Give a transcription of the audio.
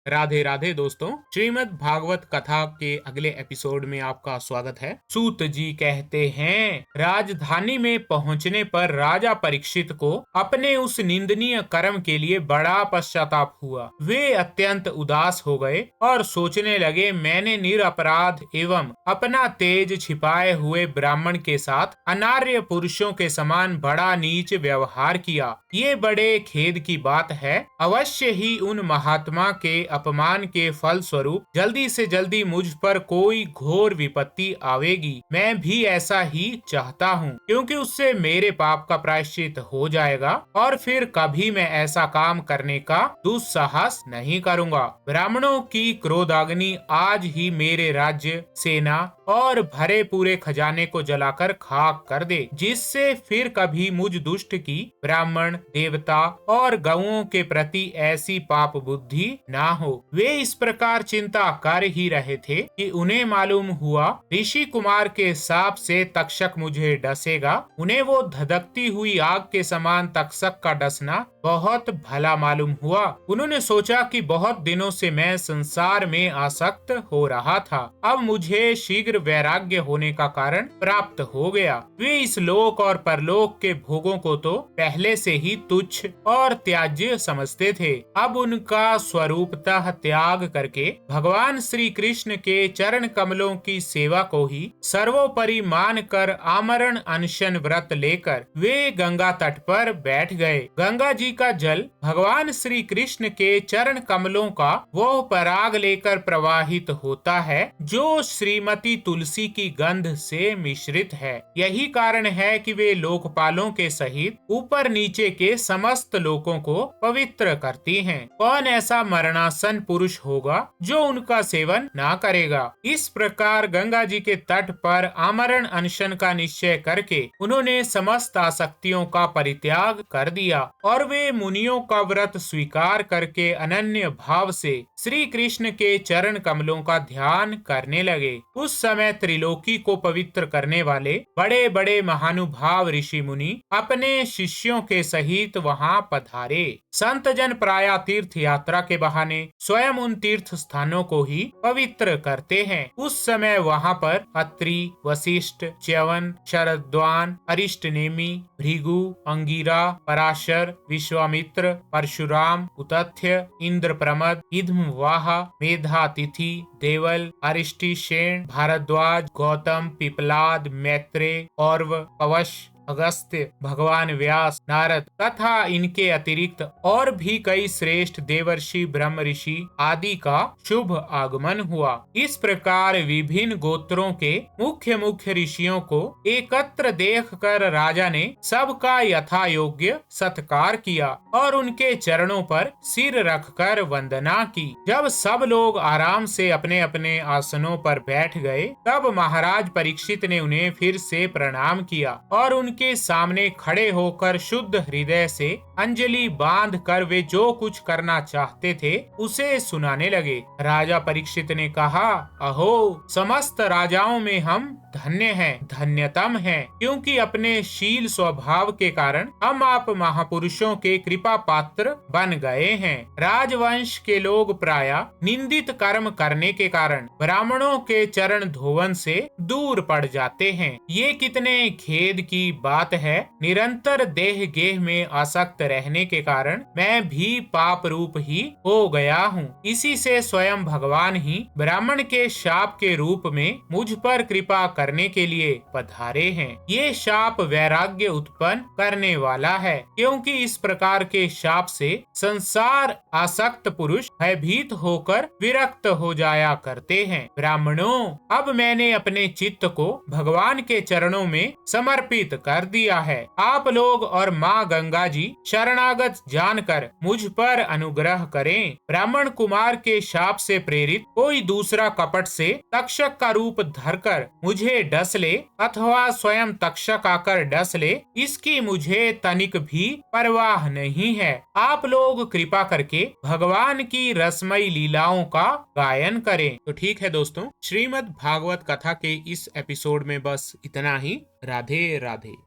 राधे राधे दोस्तों। श्रीमद् भागवत कथा के अगले एपिसोड में आपका स्वागत है। सूत जी कहते हैं, राजधानी में पहुंचने पर राजा परीक्षित को अपने उस निंदनीय कर्म के लिए बड़ा पश्चाताप हुआ। वे अत्यंत उदास हो गए और सोचने लगे, मैंने निरपराध एवं अपना तेज छिपाए हुए ब्राह्मण के साथ अनार्य पुरुषों के समान बड़ा नीच व्यवहार किया। ये बड़े खेद की बात है। अवश्य ही उन महात्मा के अपमान के फल स्वरूप जल्दी से जल्दी मुझ पर कोई घोर विपत्ति आवेगी। मैं भी ऐसा ही चाहता हूँ, क्योंकि उससे मेरे पाप का प्रायश्चित हो जाएगा और फिर कभी मैं ऐसा काम करने का दुस्साहस नहीं करूँगा। ब्राह्मणों की क्रोधाग्नि आज ही मेरे राज्य, सेना और भरे पूरे खजाने को जलाकर खाक कर दे, जिससे फिर कभी मुझ दुष्ट की ब्राह्मण, देवता और गौओं के प्रति ऐसी पाप बुद्धि ना हो। वे इस प्रकार चिंता कर ही रहे थे कि उन्हें मालूम हुआ ऋषि कुमार के साप से तक्षक मुझे डसेगा। उन्हें वो धधकती हुई आग के समान तक्षक का डसना बहुत भला मालूम हुआ। उन्होंने सोचा कि बहुत दिनों से मैं संसार में आसक्त हो रहा था, अब मुझे शीघ्र वैराग्य होने का कारण प्राप्त हो गया। वे इस लोक और परलोक के भोगों को तो पहले से ही तुच्छ और त्याज्य समझते थे। अब उनका स्वरूपतः त्याग करके भगवान श्री कृष्ण के चरण कमलों की सेवा को ही सर्वोपरि मानकर आमरण अनशन व्रत लेकर वे गंगा तट पर बैठ गए। गंगा जी का जल भगवान श्री कृष्ण के चरण कमलों का वो पराग लेकर प्रवाहित होता है जो श्रीमती तुलसी की गंध से मिश्रित है। यही कारण है कि वे लोकपालों के सहित ऊपर नीचे के समस्त लोकों को पवित्र करती हैं। कौन ऐसा मरणासन पुरुष होगा जो उनका सेवन ना करेगा। इस प्रकार गंगा जी के तट पर आमरण अनशन का निश्चय करके उन्होंने समस्त आसक्तियों का परित्याग कर दिया और वे मुनियों का व्रत स्वीकार करके अनन्य भाव से श्री कृष्ण के चरण कमलों का ध्यान करने लगे। उस समय त्रिलोकी को पवित्र करने वाले बड़े बड़े महानुभाव ऋषि मुनि अपने शिष्यों के सहित वहां पधारे। संत जन प्रायः तीर्थ यात्रा के बहाने स्वयं उन तीर्थ स्थानों को ही पवित्र करते हैं। उस समय वहां पर अत्रि, वशिष्ठ, च्यवन, शरद्वान, अरिष्टनेमि, भृगु, अंगिरा, पराशर, विश्वामित्र, परशुराम, उतथ्य, इंद्रप्रमद, इद्मवाह, मेधातिथि, देवल, अरिष्टिशेन, भारद्वाज, गौतम, पिपलाद, मैत्रेय, और्व, पवश, अगस्त्य, भगवान व्यास, नारद तथा इनके अतिरिक्त और भी कई श्रेष्ठ देवर्षि, ब्रह्म ऋषि आदि का शुभ आगमन हुआ। इस प्रकार विभिन्न गोत्रों के मुख्य मुख्य ऋषियों को एकत्र देखकर राजा ने सबका यथा योग्य सत्कार किया और उनके चरणों पर सिर रखकर वंदना की। जब सब लोग आराम से अपने अपने आसनों पर बैठ गए, तब महाराज परीक्षित ने उन्हें फिर से प्रणाम किया और उनके सामने खड़े होकर शुद्ध हृदय से अंजलि बांध कर वे जो कुछ करना चाहते थे उसे सुनाने लगे। राजा परीक्षित ने कहा, अहो, समस्त राजाओं में हम धन्य हैं, धन्यतम हैं, क्योंकि अपने शील स्वभाव के कारण हम आप महापुरुषों के कृपा पात्र बन गए हैं। राजवंश के लोग प्रायः निंदित कर्म करने के कारण ब्राह्मणों के चरण धोवन से दूर पड़ जाते हैं। ये कितने खेद की बात है। निरंतर देह गेह में आसक्त रहने के कारण मैं भी पाप रूप ही हो गया हूँ। इसी से स्वयं भगवान ही ब्राह्मण के शाप के रूप में मुझ पर कृपा करने के लिए पधारे हैं। ये शाप वैराग्य उत्पन्न करने वाला है, क्योंकि इस प्रकार के शाप से संसार आसक्त पुरुष भयभीत होकर विरक्त हो जाया करते हैं। ब्राह्मणों, अब मैंने अपने चित्त को भगवान के चरणों में समर्पित कर दिया है। आप लोग और माँ गंगा जी शरणागत जानकर मुझ पर अनुग्रह करें। ब्राह्मण कुमार के शाप से प्रेरित कोई दूसरा कपट से तक्षक का रूप धरकर मुझे डस ले अथवा स्वयं तक्षक आकर डस ले, इसकी मुझे तनिक भी परवाह नहीं है। आप लोग कृपा करके भगवान की रसमयी लीलाओं का गायन करें। तो ठीक है दोस्तों, श्रीमद् भागवत कथा के इस एपिसोड में बस इतना ही। राधे राधे।